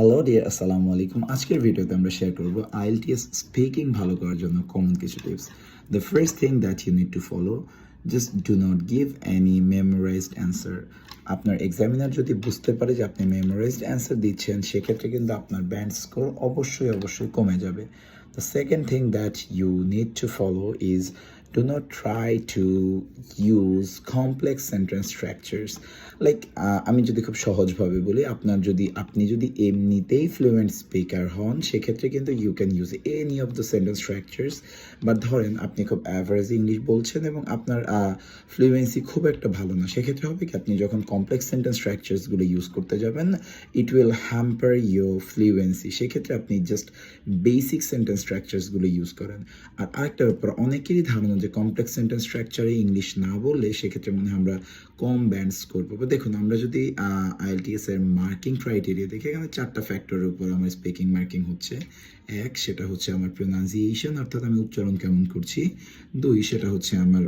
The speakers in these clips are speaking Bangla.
হ্যালো ডিয়ার, আসসালামু আলাইকুম। আজকের ভিডিওতে আমরা শেয়ার করব আইএলটিএস স্পিকিং ভালো করার জন্য কমন কিছু tips. The first thing that you need to follow, just do not give any memorised answer. আপনার এক্সামিনার যদি বুঝতে পারে যে আপনি মেমোরাইজড অ্যান্সার দিচ্ছেন, সেক্ষেত্রে কিন্তু আপনার ব্যান্ড স্কোর অবশ্যই কমে যাবে। The second thing that you need to follow is do not try to use complex sentence structures. Like আমি যদি খুব সহজভাবে বলি, আপনি যদি এমনিতেই ফ্লুয়েন্ট স্পিকার হন, সেক্ষেত্রে কিন্তু you can use any of the sentence structures. But ধরেন আপনি খুব অ্যাভারেজ ইংলিশ বলছেন এবং আপনার ফ্লুয়েন্সি খুব একটা ভালো না, সেক্ষেত্রে হবে কি, আপনি যখন কমপ্লেক্স সেন্টেন্স স্ট্রাকচার্সগুলো ইউজ করতে যাবেন, it will hamper your fluency. সেক্ষেত্রে আপনি জাস্ট বেসিক সেন্টেন্স স্ট্রাকচার্সগুলো ইউজ করেন। আর আরেকটা ব্যাপার, অনেকেরই ধারণা যে কমপ্লেক্স সেন্টেন্স স্ট্রাকচারে ইংলিশ না বললে সেক্ষেত্রে মনে হয় আমরা কম ব্যান্ড স্কোর পাবো। দেখুন, আমরা যদি আইএলটিএস এর মার্কিং ক্রাইটেরিয়া দেখি, এখানে 4টা ফ্যাক্টরের উপর আমার স্পিকিং মার্কিং হচ্ছে। 1, সেটা হচ্ছে আমার প্রোনাউন্সিয়েশন, অর্থাৎ আমি উচ্চারণ কেমন করছি। 2, সেটা হচ্ছে আমার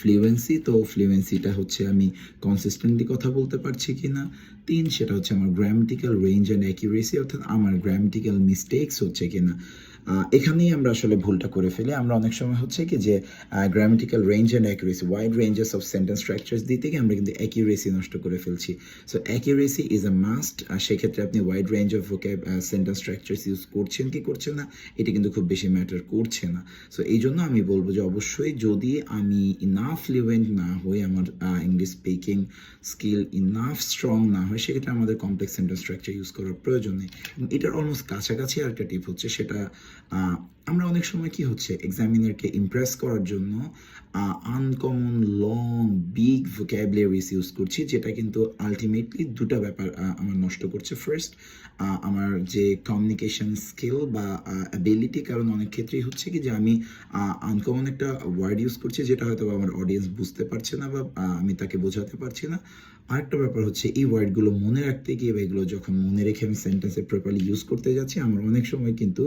ফ্লুয়েন্সি, তো ফ্লুয়েন্সিটা হচ্ছে আমি কনসিস্টেন্টলি কথা বলতে পারছি কিনা। 3, সেটা হচ্ছে আমার গ্রামাটিক্যাল রেঞ্জ অ্যান্ড অ্যাকিউরেসি, অর্থাৎ আমার গ্রামাটিক্যাল মিস্টেকস হচ্ছে কিনা। এখানেই আমরা আসলে ভুলটা করে ফেলি। আমরা অনেক সময় হচ্ছে কি যে grammatical range and accuracy, wide ranges of sentence structures দিতে গিয়ে আমরা কিন্তু অ্যাকিউরেসি নষ্ট করে ফেলছি। So accuracy is a must. সেক্ষেত্রে আপনি wide range of sentence structures use করছেন কি করছেন না, এটা কিন্তু খুব বেশি ম্যাটার করছে না। সো এই জন্য আমি বলবো যে অবশ্যই যদি আমি ইনাফ ফ্লুয়েন্ট না হই, আমার English speaking skill enough strong না হয়, সেক্ষেত্রে আমাদের কমপ্লেক্স সেন্টেন্স স্ট্রাকচার ইউজ করার প্রয়োজন নেই। এবং এটার অলমোস্ট কাছাকাছি আরেকটা টিপ হচ্ছে, সেটা আমরা অনেক সময় কি হচ্ছে, এক্সামিনারকে ইমপ্রেস করার জন্য আনকমন লং বিগ ভোক্যাবুলারিজ ইউজ করছি, যেটা কিন্তু আলটিমেটলি দুটা ব্যাপার আমার নষ্ট করছে। ফার্স্ট, আমার যে কমিউনিকেশন স্কিল বা অ্যাবিলিটি, কারণ অনেক ক্ষেত্রেই হচ্ছে কি যে আমি আনকমন একটা ওয়ার্ড ইউজ করছি যেটা হয়তো আমার অডিয়েন্স বুঝতে পারছে না বা আমি তাকে বোঝাতে পারছি না। আরেকটা ব্যাপার হচ্ছে, এই ওয়ার্ডগুলো মনে রাখতে গিয়ে বা এগুলো যখন মনে রেখে আমি সেন্টেন্সে প্রপারলি ইউজ করতে যাচ্ছি, আমার অনেক সময় কিন্তু